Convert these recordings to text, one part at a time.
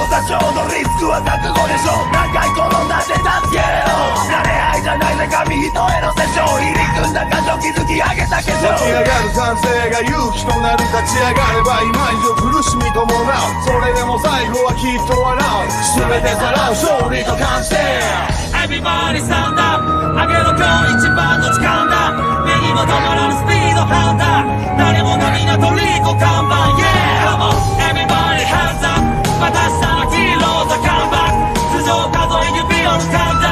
多少のリスクは覚悟でしょ。何回転んだって助けよ。慣れ合いじゃないぜ紙一重のセッション。入り組んだ感情築き上げた化粧。起き上がる感性が勇気となる。立ち上がれば今以上苦しみ伴う。それでも最後はきっと笑う。全てさらう勝利と感じて Everybody stand up 上げろ今日一番の時間だ。目にも止まらぬスピード判断。誰もが皆トリコ看板 Yeah Come on Everybody hands up また下のヒーローとカムバック。頭上数え指をつかんだ。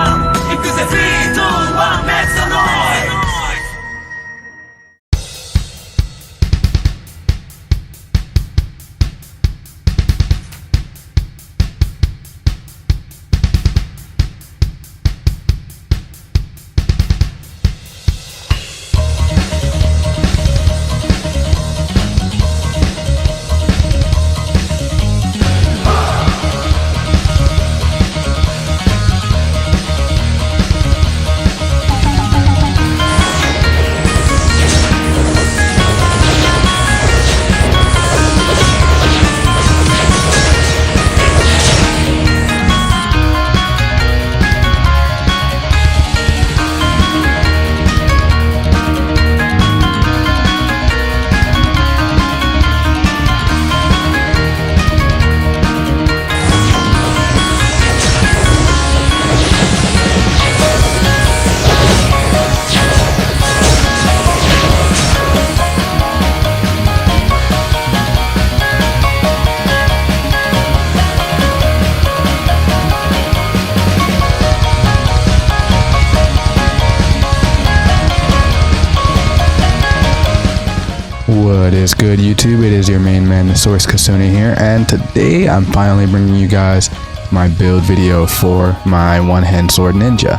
行くぜ3、2、1 Make some noise。What is good, YouTube? It is your main man, the Source Kasuni here, and today I'm finally bringing you guys my build video for my one-hand sword ninja.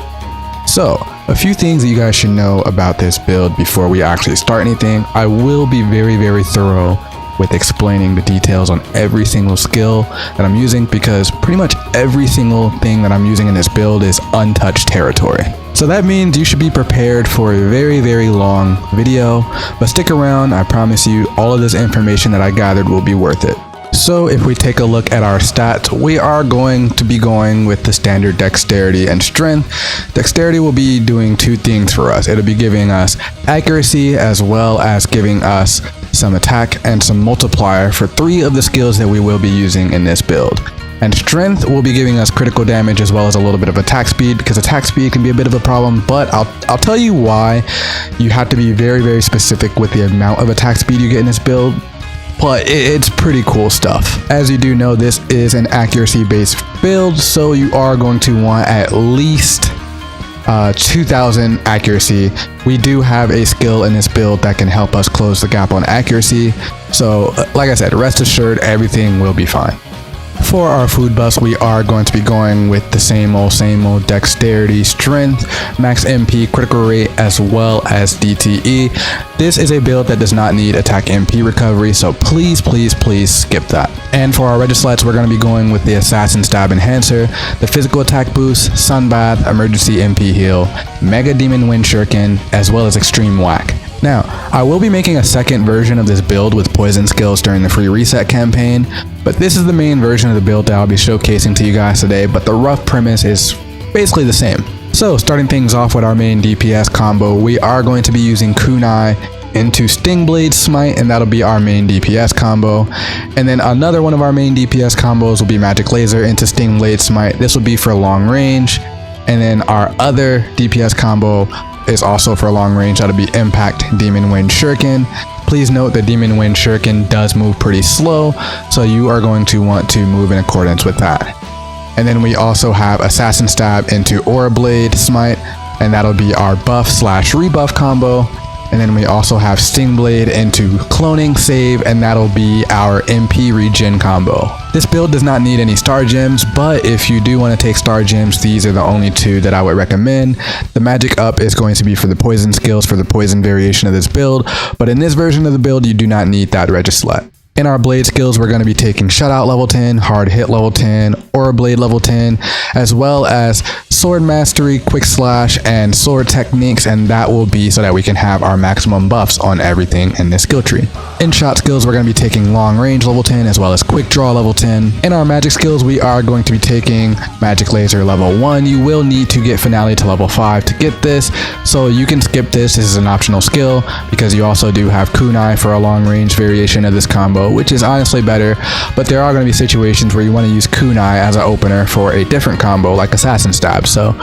So, a few things that you guys should know about this build before we actually start anything. I will be very thorough with explaining the details on every single skill that I'm using, because pretty much every single thing that I'm using in this build is untouched territory. So that means you should be prepared for a very long video, but stick around. I promise you all of this information that I gathered will be worth it. So if we take a look at our stats, we are going to be going with the standard dexterity and strength. Dexterity will be doing two things for us. It'll be giving us accuracy as well as giving us some attack and some multiplier for 3 of the skills that we will be using in this build. And strength will be giving us critical damage as well as a little bit of attack speed, because attack speed can be a bit of a problem, but I'll tell you why. You have to be very specific with the amount of attack speed you get in this build, but it's pretty cool stuff. As you do know, this is an accuracy based build, so you are going to want at least 2000 accuracy. We do have a skill in this build that can help us close the gap on accuracy, so like I said, rest assured everything will be fine. For our food buffs, we are going to be going with the same old dexterity, strength, max MP, critical rate, as well as DTE. This is a build that does not need attack MP recovery, so please skip that. And for our registlets, we're going to be going with the assassin stab enhancer, the physical attack boost, sunbath, emergency MP heal, mega demon wind shuriken, as well as extreme whack. Now, I will be making a second version of this build with poison skills during the free reset campaign, but this is the main version of the build that I'll be showcasing to you guys today, but the rough premise is basically the same. So starting things off with our main DPS combo, we are going to be using Kunai into Stingblade Smite, and that'll be our main DPS combo. And then another one of our main DPS combos will be Magic Laser into Stingblade Smite. This will be for long range. And then our other DPS combo is also for long range. That'll be Impact Demon Wind Shuriken. Please note that Demon Wind Shuriken does move pretty slow, so you are going to want to move in accordance with that. And then we also have Assassin Stab into Aura Blade Smite, and that'll be our buff/rebuff combo. And then we also have Stingblade into Cloning Save, and that'll be our MP regen combo. This build does not need any star gems, but if you do want to take star gems, these are the only 2 that I would recommend. The magic up is going to be for the poison skills for the poison variation of this build, but in this version of the build, you do not need that regislet. In our blade skills, we're going to be taking Shutout level 10, Hard Hit level 10, Aura Blade level 10, as well as Sword Mastery, Quick Slash, and Sword Techniques, and that will be so that we can have our maximum buffs on everything in this skill tree. In shot skills, we're going to be taking Long Range level 10, as well as Quick Draw level 10. In our magic skills, we are going to be taking Magic Laser level 1. You will need to get Finale to level 5 to get this, so you can skip this. This is an optional skill because you also do have Kunai for a long range variation of this combo, which is honestly better, but there are going to be situations where you want to use Kunai as an opener for a different combo like Assassin Stab, so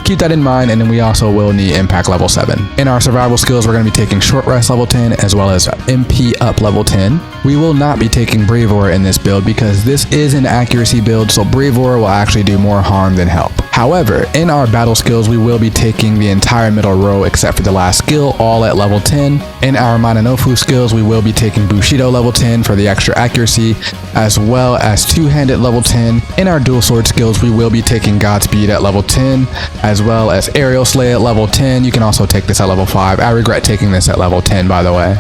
keep that in mind. And then we also will need Impact level 7. In our survival skills, we're going to be taking Short Rest level 10 as well as MP up level 10. We will not be taking Bravura in this build because this is an accuracy build, so Bravura will actually do more harm than help. However, in our battle skills, we will be taking the entire middle row except for the last skill, all at level 10. In our Mananofu skills, we will be taking Bushido level 10 for the extra accuracy, as well as Two-Handed level 10. In our dual sword skills, we will be taking Godspeed at level 10, as well as Aerial Slay at level 10. You can also take this at level 5. I regret taking this at level 10, by the way.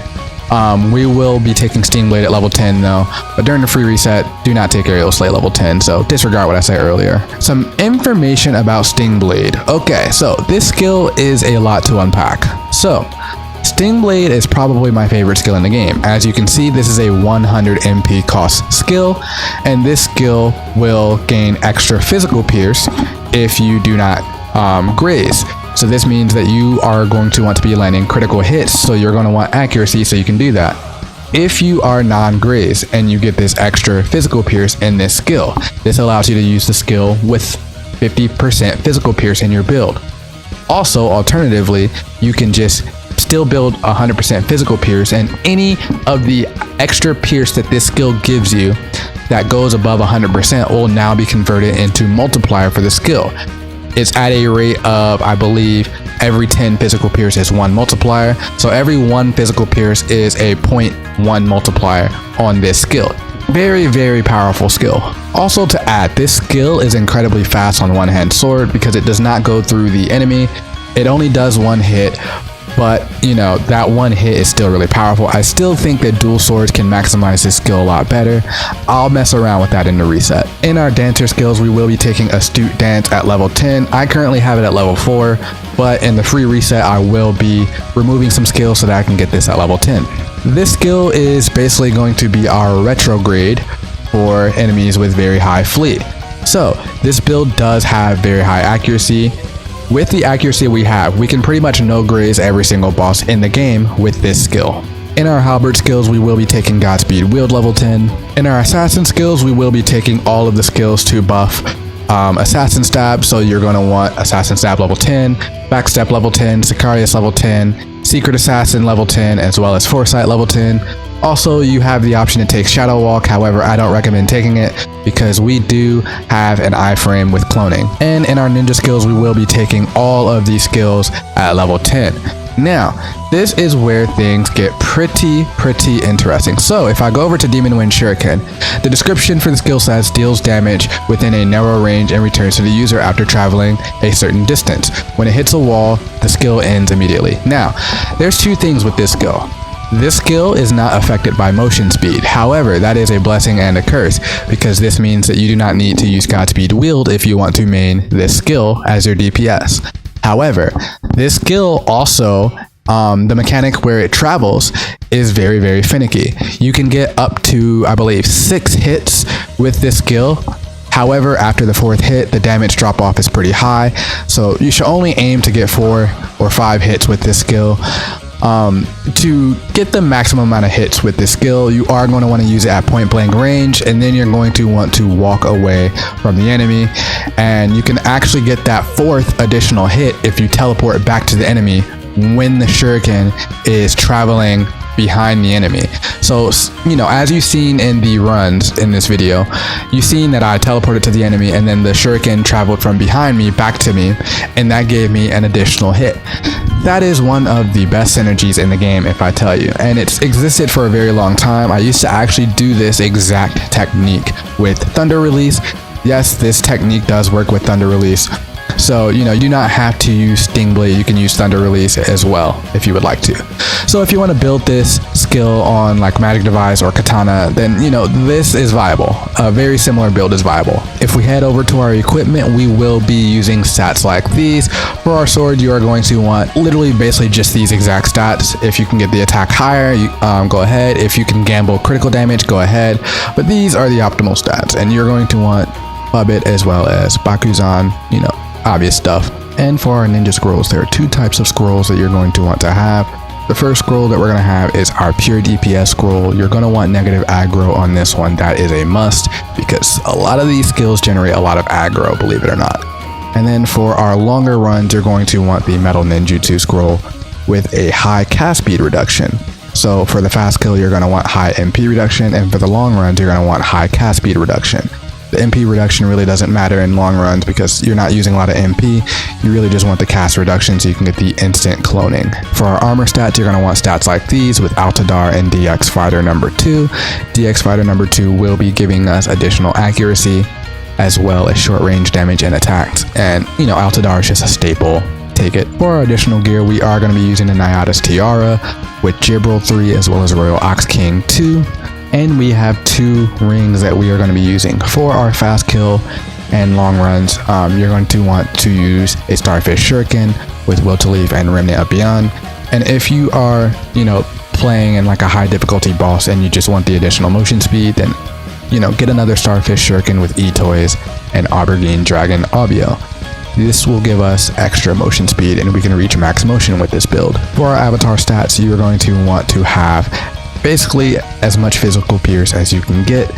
We will be taking Stingblade at level 10 though, but during the free reset, do not take Aerial Slay level 10, so disregard what I said earlier. Some information about Stingblade. Okay, so this skill is a lot to unpack. So, Stingblade is probably my favorite skill in the game. As you can see, this is a 100 MP cost skill, and this skill will gain extra physical pierce if you do not graze. So this means that you are going to want to be landing critical hits, so you're going to want accuracy so you can do that. If you are non-graze and you get this extra physical pierce in this skill, this allows you to use the skill with 50% physical pierce in your build. Also, alternatively, you can just still build 100% physical pierce, and any of the extra pierce that this skill gives you that goes above 100% will now be converted into multiplier for the skill. It's at a rate of, I believe, every 10 physical pierce is 1 multiplier. So every 1 physical pierce is a 0.1 multiplier on this skill. Very, very powerful skill. Also to add, this skill is incredibly fast on one-hand sword because it does not go through the enemy. It only does 1 hit, but that 1 hit is still really powerful. I still think that dual swords can maximize this skill a lot better. I'll mess around with that in the reset. In our dancer skills, we will be taking Astute Dance at level 10. I currently have it at level 4, but in the free reset, I will be removing some skills so that I can get this at level 10. This skill is basically going to be our retrograde for enemies with very high fleet. So this build does have very high accuracy. With the accuracy we have, we can pretty much no-graze every single boss in the game with this skill. In our halberd skills, we will be taking Godspeed Wield level 10. In our assassin skills, we will be taking all of the skills to buff Assassin Stab, so you're going to want Assassin Stab level 10, Backstep level 10, Sicarius level 10, Secret Assassin level 10, as well as Foresight level 10. Also, you have the option to take Shadow Walk, however, I don't recommend taking it because we do have an iframe with cloning. And in our ninja skills, we will be taking all of these skills at level 10. Now, this is where things get pretty interesting. So if I go over to Demon Wind Shuriken, the description for the skill says deals damage within a narrow range and returns to the user after traveling a certain distance. When it hits a wall, the skill ends immediately. Now, there's 2 things with this skill. This skill is not affected by motion speed. However, that is a blessing and a curse because this means that you do not need to use Godspeed Wield if you want to main this skill as your DPS. However, this skill also, the mechanic where it travels is very finicky. You can get up to, I believe, 6 hits with this skill. However, after the 4th hit, the damage drop off is pretty high. So you should only aim to get 4 or 5 hits with this skill. To get the maximum amount of hits with this skill, you are going to want to use it at point blank range, and then you're going to want to walk away from the enemy, and you can actually get that 4th additional hit if you teleport back to the enemy when the shuriken is traveling behind the enemy. So, as you've seen in the runs in this video, you've seen that I teleported to the enemy and then the shuriken traveled from behind me back to me, and that gave me an additional hit. That is one of the best synergies in the game, if I tell you, and it's existed for a very long time. I used to actually do this exact technique with Thunder Release. Yes, this technique does work with Thunder Release. So, you do not have to use Stingblade. You can use Thunder Release as well if you would like to. So if you want to build this skill on like Magic Device or Katana, then, this is viable. A very similar build is viable. If we head over to our equipment, we will be using stats like these. For our sword, you are going to want literally basically just these exact stats. If you can get the attack higher, go ahead. If you can gamble critical damage, go ahead. But these are the optimal stats, and you're going to want Bubit as well as Bakuzan, obvious stuff. And for our ninja scrolls, there are two types of scrolls that you're going to want to have. The first scroll that we're going to have is our pure DPS scroll. You're going to want negative aggro on this one. That is a must because a lot of these skills generate a lot of aggro, believe it or not. And then for our longer runs, you're going to want the metal ninjutsu scroll with a high cast speed reduction. So for the fast kill, you're going to want high MP reduction, and for the long runs, you're going to want high cast speed reduction. The MP reduction really doesn't matter in long runs because you're not using a lot of MP. You really just want the cast reduction so you can get the instant cloning. For our armor stats, you're going to want stats like these with Altadar and DX Fighter number 2. DX Fighter number 2 will be giving us additional accuracy as well as short range damage and attacks. And, Altadar is just a staple. Take it. For our additional gear, we are going to be using the Naiadis Tiara with Gibril 3 as well as Royal Ox King 2. And we have 2 rings that we are going to be using. For our fast kill and long runs, you're going to want to use a Starfish Shuriken with Will to Leave and Remnant of Beyond. And if you are, playing in like a high difficulty boss and you just want the additional motion speed, then, get another Starfish Shuriken with E-Toys and Aubergine Dragon Obio. This will give us extra motion speed and we can reach max motion with this build. For our avatar stats, you're going to want to have basically as much physical pierce as you can get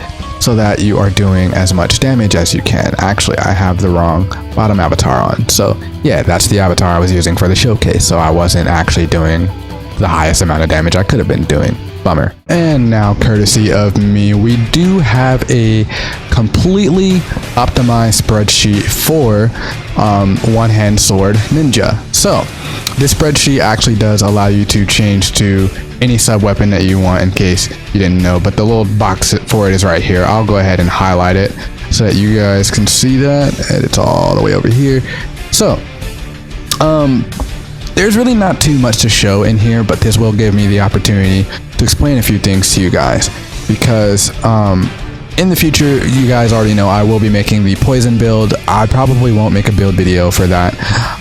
so that you are doing as much damage as you can. Actually, I have the wrong bottom avatar on. So yeah, that's the avatar I was using for the showcase. So I wasn't actually doing the highest amount of damage I could have been doing. Bummer. And now, courtesy of me, we do have a completely optimized spreadsheet for one-hand sword ninja. So this spreadsheet actually does allow you to change to any sub weapon that you want, in case you didn't know, but the little box for it is right here. I'll go ahead and highlight it so that you guys can see that, and it's all the way over here. So there's really not too much to show in here, but this will give me the opportunity to explain a few things to you guys, because in the future, you guys already know I will be making the poison build. I probably won't make a build video for that,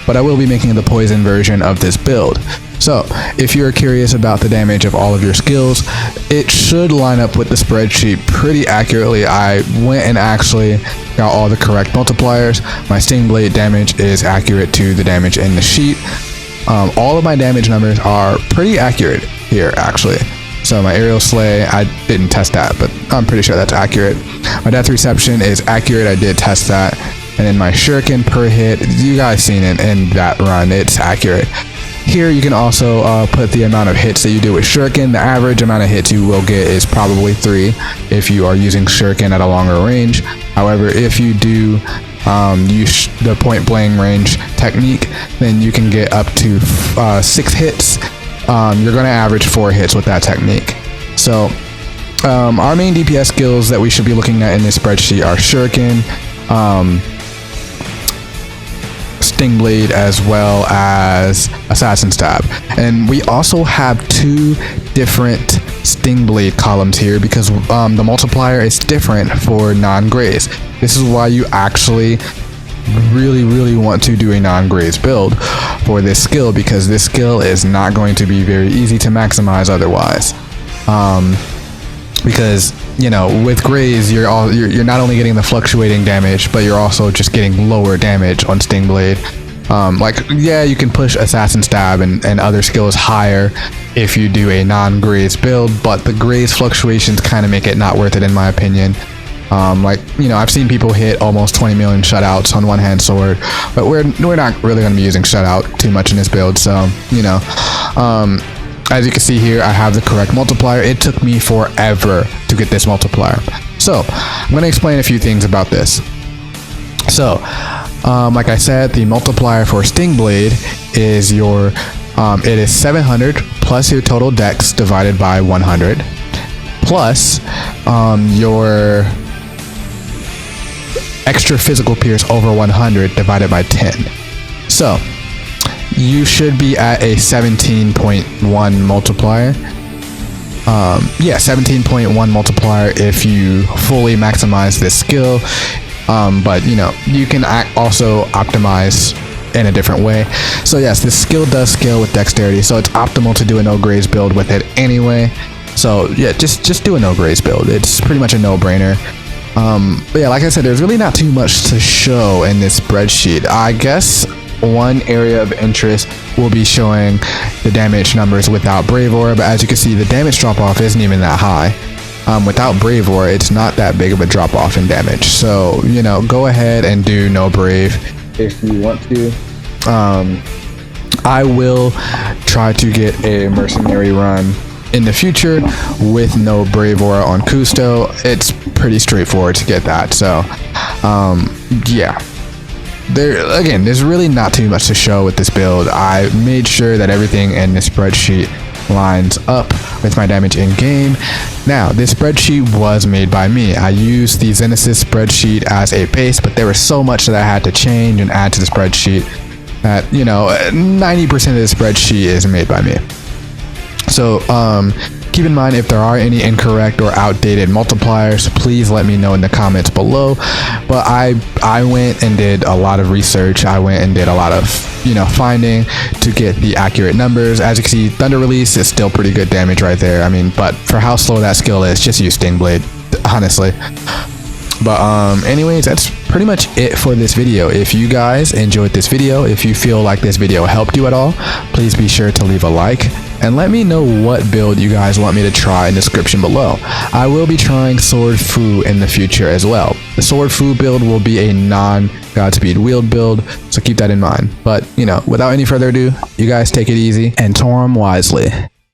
but I will be making the poison version of this build. So if you're curious about the damage of all of your skills, it should line up with the spreadsheet pretty accurately. I went and actually got all the correct multipliers. My Stingblade damage is accurate to the damage in the sheet. All of my damage numbers are pretty accurate here, actually. So my aerial slay, I didn't test that, but I'm pretty sure that's accurate. My death reception is accurate. I did test that. And then my shuriken per hit, you guys seen it in that run, it's accurate. Here you can also put the amount of hits that you do with shuriken. The average amount of hits you will get is probably 3 if you are using shuriken at a longer range. However, if you do use the point blank range technique, then you can get up to 6 hits. You're going to average 4 hits with that technique. So our main DPS skills that we should be looking at in this spreadsheet are shuriken, Stingblade, as well as Assassin Stab. And we also have 2 different Stingblade columns here because the multiplier is different for non-graze. This is why you actually really want to do a non-graze build for this skill, because this skill is not going to be very easy to maximize otherwise. Because with graze, you're not only getting the fluctuating damage, but you're also just getting lower damage on Stingblade. Yeah, you can push Assassin Stab and other skills higher if you do a non-graze build, but the graze fluctuations kind of make it not worth it in my opinion. I've seen people hit almost 20 million shutouts on one-hand sword, but we're not really going to be using shutout too much in this build. So as you can see here, I have the correct multiplier. It took me forever to get this multiplier. So I'm going to explain a few things about this. So like I said, the multiplier for Stingblade is it is 700 plus your total dex divided by 100 plus your extra physical pierce over 100 divided by 10. So you should be at a 17.1 multiplier. 17.1 multiplier if you fully maximize this skill. But you know, you can also optimize in a different way. So yes, this skill does scale with dexterity, so it's optimal to do a no graze build with it anyway. So yeah, just do a no graze build. It's pretty much a no-brainer. But yeah, like I said, there's really not too much to show in this spreadsheet. I guess one area of interest will be showing the damage numbers without Brave Aura, but as you can see, the damage drop off isn't even that high. Without Brave Aura, it's not that big of a drop off in damage. So, you know, go ahead and do no Brave if you want to. I will try to get a mercenary run in the future with no Brave Aura on Custo. It's pretty straightforward to get that. So, yeah. There's really not too much to show with this build. I made sure that everything in this spreadsheet lines up with my damage in game. Now, this spreadsheet was made by me. I used the Genesis spreadsheet as a base, but there was so much that I had to change and add to the spreadsheet that, you know, 90% of the spreadsheet is made by me. So keep in mind, if there are any incorrect or outdated multipliers, please let me know in the comments below. But I went and did a lot of research. I went and did a lot of, you know, finding to get the accurate numbers. As you can see, Thunder Release is still pretty good damage right there. I mean, but for how slow that skill is, just use Stingblade, honestly. But anyways, that's pretty much it for this video. If you guys enjoyed this video, if you feel like this video helped you at all, please be sure to leave a like and let me know what build you guys want me to try in the description below. I will be trying Sword Fu in the future as well. The Sword Fu build will be a non-Godspeed wield build, so keep that in mind. But, you know, without any further ado, you guys take it easy and Toram wisely.